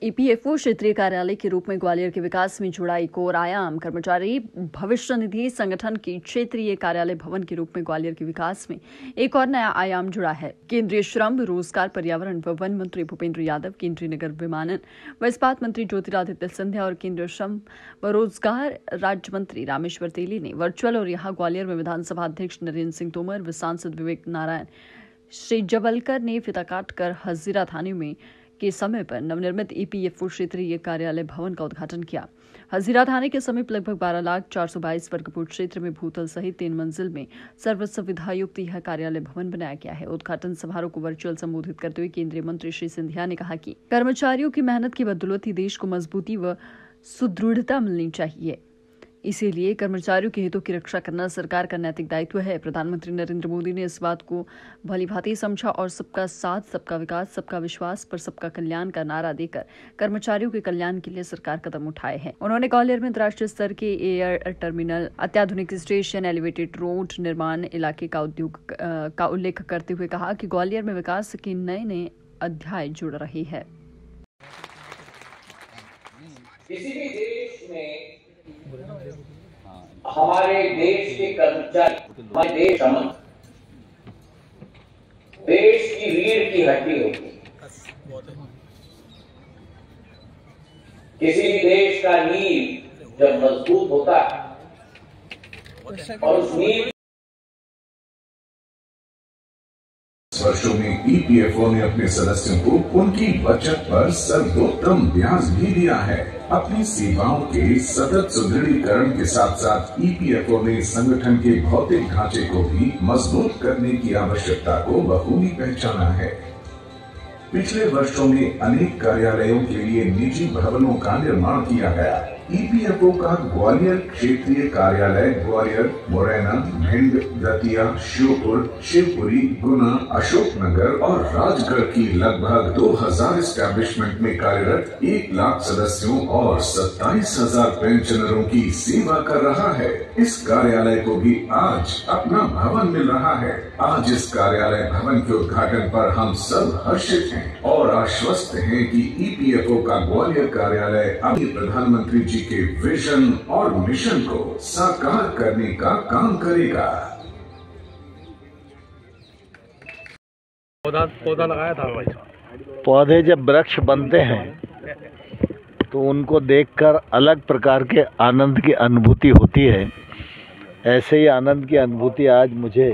EPFO क्षेत्रीय कार्यालय के रूप में ग्वालियर के विकास में जुड़ा एक और आयाम। कर्मचारी भविष्य निधि संगठन की क्षेत्रीय कार्यालय भवन के रूप में ग्वालियर के विकास में एक और नया आयाम जुड़ा है। केंद्रीय श्रम, रोजगार, पर्यावरण व वन मंत्री भूपेंद्र यादव, केंद्रीय नगर विमानन व इस्पात मंत्री ज्योतिरादित्य सिंधिया और केंद्रीय श्रम व रोजगार राज्य मंत्री रामेश्वर तेली ने वर्चुअल और यहाँ ग्वालियर में विधानसभा अध्यक्ष नरेंद्र सिंह तोमर व सांसद विवेक नारायण श्री जवलकर ने फीता काटकर हजीरा थाने में के समय पर नवनिर्मित ईपीएफओ क्षेत्रीय कार्यालय भवन का उद्घाटन किया। हजीरा थाने के समीप लगभग 12,422 वर्ग फुट क्षेत्र में भूतल सहित 3 मंजिल में सर्व सुविधा युक्त यह कार्यालय भवन बनाया गया है। उद्घाटन समारोह को वर्चुअल संबोधित करते हुए केंद्रीय मंत्री श्री सिंधिया ने कहा कि कर्मचारियों की मेहनत की बदौलत ही देश को मजबूती व सुदृढ़ता मिलनी चाहिए। इसीलिए कर्मचारियों के हितों की रक्षा करना सरकार का नैतिक दायित्व है। प्रधानमंत्री नरेंद्र मोदी ने इस बात को भलीभांति समझा और सबका साथ, सबका विकास, सबका विश्वास पर सबका कल्याण का नारा देकर कर्मचारियों के कल्याण के लिए सरकार कदम उठाए हैं। उन्होंने ग्वालियर में अंतर्राष्ट्रीय स्तर के एयर टर्मिनल, अत्याधुनिक स्टेशन, एलिवेटेड रोड निर्माण इलाके का उद्योग का उल्लेख करते हुए कहा कि ग्वालियर में विकास के नए नए अध्याय जुड़ रहे हैं। किसी भी देश में हमारे देश के कर्मचारी, हमारे देश की रीढ़ की हड्डी होती है। किसी भी देश का नींव जब मजबूत होता है और उस नींव वर्षों में ईपीएफओ ने अपने सदस्यों को उनकी बचत पर सर्वोत्तम ब्याज भी दिया है। अपनी सेवाओं के सतत सुदृढ़ीकरण के साथ साथ ईपीएफओ ने संगठन के भौतिक ढांचे को भी मजबूत करने की आवश्यकता को बखूबी पहचाना है। पिछले वर्षों में अनेक कार्यालयों के लिए निजी भवनों का निर्माण किया गया। ईपीएफओ का ग्वालियर क्षेत्रीय कार्यालय ग्वालियर, मुरैना, भिंड, दतिया, श्योपुर, शिवपुरी, गुना, अशोकनगर और राजगढ़ की लगभग 2000 एस्टैब्लिशमेंट में कार्यरत 1 लाख सदस्यों और 27,000 पेंशनरों की सेवा कर रहा है। इस कार्यालय को भी आज अपना भवन मिल रहा है। आज इस कार्यालय भवन के उद्घाटन पर हम सब हर्षित हैं और आश्वस्त हैं कि ईपीएफओ का ग्वालियर कार्यालय अभी प्रधानमंत्री जी के विजन और मिशन को साकार करने का काम करेगा। पौधा लगाया था भाई। पौधे जब वृक्ष बनते हैं तो उनको देखकर अलग प्रकार के आनंद की अनुभूति होती है। ऐसे ही आनंद की अनुभूति आज मुझे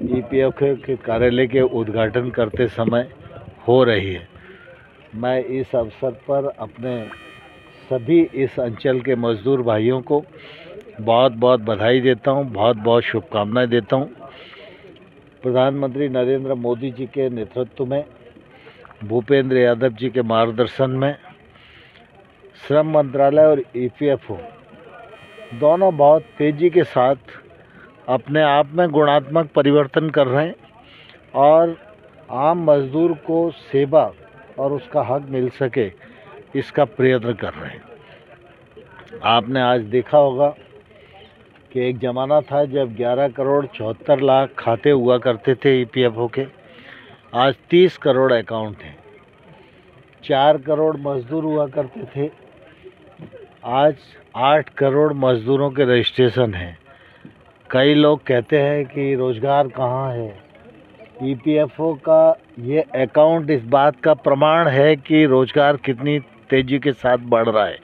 ईपीएफओ के कार्यालय के उद्घाटन करते समय हो रही है। मैं इस अवसर पर अपने सभी इस अंचल के मजदूर भाइयों को बहुत बहुत बधाई देता हूं, बहुत बहुत शुभकामनाएं देता हूं। प्रधानमंत्री नरेंद्र मोदी जी के नेतृत्व में, भूपेंद्र यादव जी के मार्गदर्शन में श्रम मंत्रालय और ईपीएफओ दोनों बहुत तेज़ी के साथ अपने आप में गुणात्मक परिवर्तन कर रहे हैं और आम मजदूर को सेवा और उसका हक मिल सके इसका प्रयत्न कर रहे हैं। आपने आज देखा होगा कि एक ज़माना था जब 11 करोड़ 74 लाख खाते हुआ करते थे ईपीएफओ के। आज 30 करोड़ अकाउंट हैं। 4 करोड़ मजदूर हुआ करते थे, आज 8 करोड़ मजदूरों के रजिस्ट्रेशन हैं। कई लोग कहते हैं कि रोज़गार कहाँ है। ईपीएफओ का ये अकाउंट इस बात का प्रमाण है कि रोज़गार कितनी तेज़ी के साथ बढ़ रहा है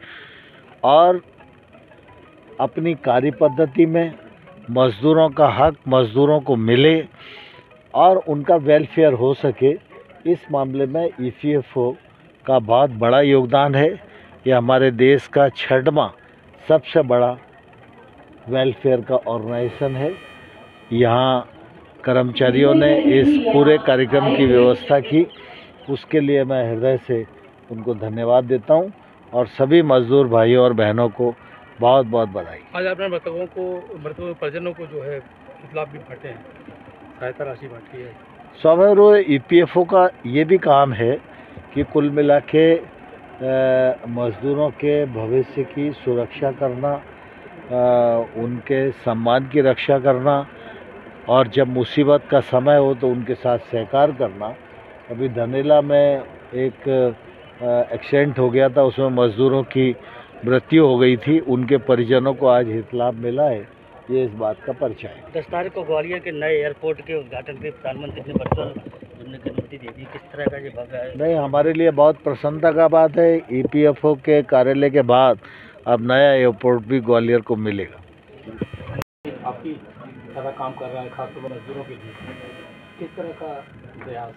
और अपनी कार्य पद्धति में मज़दूरों का हक मज़दूरों को मिले और उनका वेलफेयर हो सके, इस मामले में ईपीएफओ का बहुत बड़ा योगदान है। यह हमारे देश का 6वां सबसे बड़ा वेलफेयर का ऑर्गेनाइजेशन है। यहाँ कर्मचारियों ने इस पूरे कार्यक्रम की व्यवस्था की, उसके लिए मैं हृदय से उनको धन्यवाद देता हूं और सभी मजदूर भाइयों और बहनों को बहुत बहुत बधाई। आज आपने मृतकों परिजनों को जो है लाभ भी बांटे हैं, सहायता राशि बांटी है। स्वाभाविक ईपीएफओ का ये भी काम है कि कुल मिला के मजदूरों के भविष्य की सुरक्षा करना, उनके सम्मान की रक्षा करना और जब मुसीबत का समय हो तो उनके साथ सहकार करना। अभी धनेला में एक एक्सीडेंट हो गया था, उसमें मजदूरों की मृत्यु हो गई थी, उनके परिजनों को आज हित लाभ मिला है, ये इस बात का परिचय है। 10 तारीख को ग्वालियर के नए एयरपोर्ट के उद्घाटन के प्रधानमंत्री ने वर्चुअल जुड़ने की अनुमति दे दी, किस तरह का ये भव्य है? नहीं, हमारे लिए बहुत प्रसन्नता का बात है। ईपीएफओ के कार्यालय के बाद अब नया एयरपोर्ट भी ग्वालियर को मिलेगा। आपकी ज़्यादा काम कर रहा है, खासतौर पर मजदूरों के लिए, किस तरह का प्रयास?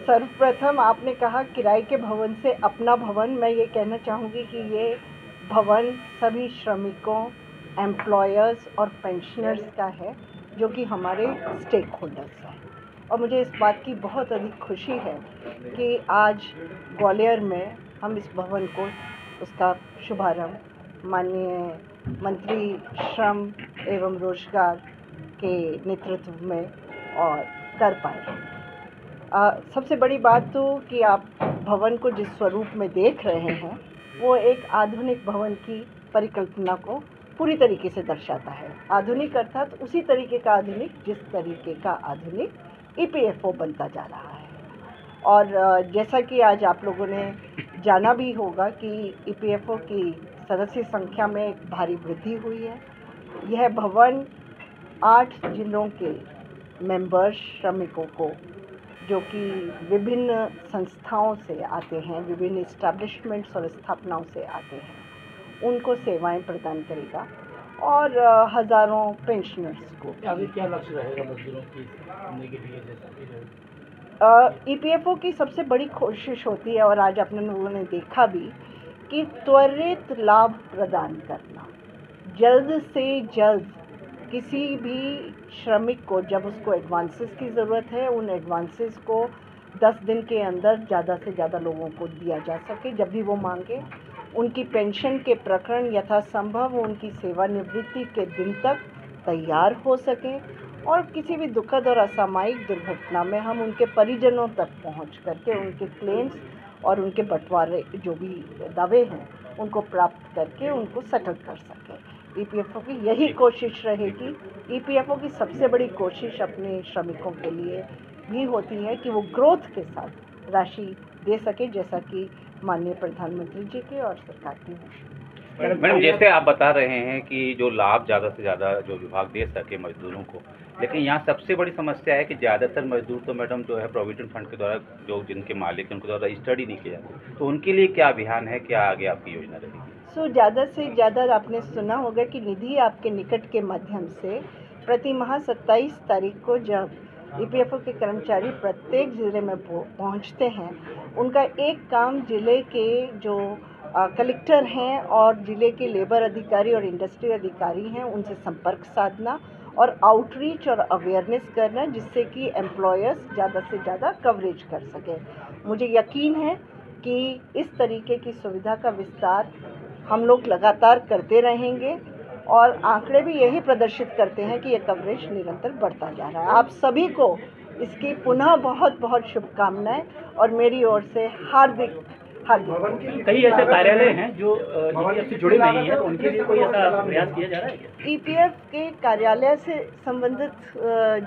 सर्वप्रथम आपने कहा किराए के भवन से अपना भवन। मैं ये कहना चाहूँगी कि ये भवन सभी श्रमिकों, एम्प्लॉयर्स और पेंशनर्स का है, जो कि हमारे स्टेक होल्डर्स हैं। और मुझे इस बात की बहुत अधिक खुशी है कि आज ग्वालियर में हम इस भवन को, उसका शुभारंभ माननीय मंत्री श्रम एवं रोजगार के नेतृत्व में और कर पाए। सबसे बड़ी बात तो कि आप भवन को जिस स्वरूप में देख रहे हैं वो एक आधुनिक भवन की परिकल्पना को पूरी तरीके से दर्शाता है। आधुनिक अर्थात उसी तरीके का आधुनिक जिस तरीके का आधुनिक ईपीएफओ बनता जा रहा है। और जैसा कि आज आप लोगों ने जाना भी होगा कि ईपीएफओ की सदस्य संख्या में एक भारी वृद्धि हुई है। यह भवन 8 जिलों के मेंबर्स, श्रमिकों को, जो कि विभिन्न संस्थाओं से आते हैं, विभिन्न इस्टेब्लिशमेंट्स और स्थापनाओं से आते हैं, उनको सेवाएं प्रदान करेगा और हज़ारों पेंशनर्स को। आगे क्या लक्ष्य रहेगा मजदूरों की करने के लिए? ईपीएफओ की सबसे बड़ी कोशिश होती है, और आज अपने लोगों ने देखा भी, कि त्वरित लाभ प्रदान करना। जल्द से जल्द किसी भी श्रमिक को जब उसको एडवांसेस की ज़रूरत है, उन एडवांसेस को 10 दिन के अंदर ज़्यादा से ज़्यादा लोगों को दिया जा सके जब भी वो मांगे। उनकी पेंशन के प्रकरण यथासंभव उनकी सेवानिवृत्ति के दिन तक तैयार हो सके, और किसी भी दुखद और असामयिक दुर्घटना में हम उनके परिजनों तक पहुंच करके उनके क्लेम्स और उनके बंटवारे जो भी दावे हैं उनको प्राप्त करके उनको सेटल कर सकें। ईपीएफओ की यही कोशिश रहेगी। ईपीएफओ की सबसे बड़ी कोशिश अपने श्रमिकों के लिए भी होती है कि वो ग्रोथ के साथ राशि दे सके, जैसा कि माननीय प्रधानमंत्री जी के और सरकार की मैडम, जैसे आप बता रहे हैं कि जो लाभ ज़्यादा से ज़्यादा जो विभाग दे सके मजदूरों को, लेकिन यहाँ सबसे बड़ी समस्या है कि ज़्यादातर मजदूर तो मैडम जो है प्रोविडेंट फंड के द्वारा, जो जिनके मालिक उनके द्वारा स्टडी नहीं किया जाता, तो उनके लिए क्या अभियान है, क्या आगे आपकी योजना रहेगी? ज़्यादा से ज़्यादा आपने सुना होगा कि निधि आपके निकट के माध्यम से प्रति माह 27 तारीख को जब ईपीएफओ के कर्मचारी प्रत्येक ज़िले में पहुंचते हैं, उनका एक काम ज़िले के जो कलेक्टर हैं और ज़िले के लेबर अधिकारी और इंडस्ट्री अधिकारी हैं उनसे संपर्क साधना और आउटरीच और अवेयरनेस करना, जिससे कि एम्प्लॉयर्स ज़्यादा से ज़्यादा कवरेज कर सकें। मुझे यकीन है कि इस तरीके की सुविधा का विस्तार हम लोग लगातार करते रहेंगे, और आंकड़े भी यही प्रदर्शित करते हैं कि ये कवरेज निरंतर बढ़ता जा रहा है। आप सभी को इसकी पुनः बहुत बहुत शुभकामनाएं और मेरी ओर से हार्दिक कई ऐसे कार्यालय हैं जो ईपीएफ से जुड़े नहीं हैं, तो उनके लिए कोई ऐसा प्रयास किया जा रहा है क्या? ईपीएफ के कार्यालय से संबंधित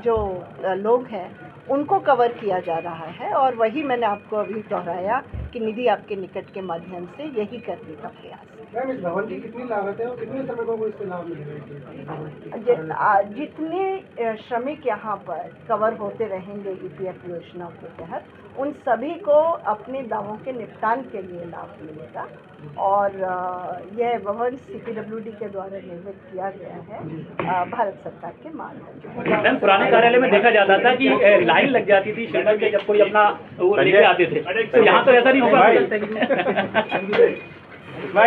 जो लोग हैं उनको कवर किया जा रहा है, और वही मैंने आपको अभी दोहराया कि निधि आपके निकट के माध्यम से यही करने का प्रयास है। मैम, इस भवन की कितनी लागत है और कितने श्रमिकों को इससे लाभ मिलेगा? जितने श्रमिक यहाँ पर कवर होते रहेंगे ईपीएफ योजना के तहत, उन सभी को अपने दावों के निपटान के लिए लाभ मिलेगा। और यह भवन सीपीडब्ल्यूडी के द्वारा निर्मित किया गया है भारत सरकार के माध्यम से। पुराने कार्यालय में देखा जाता था कि लाइन लग जाती थी श्रमिक के, जब कोई अपना लेके आते थे, तो यहाँ तो ऐसा नहीं होगा।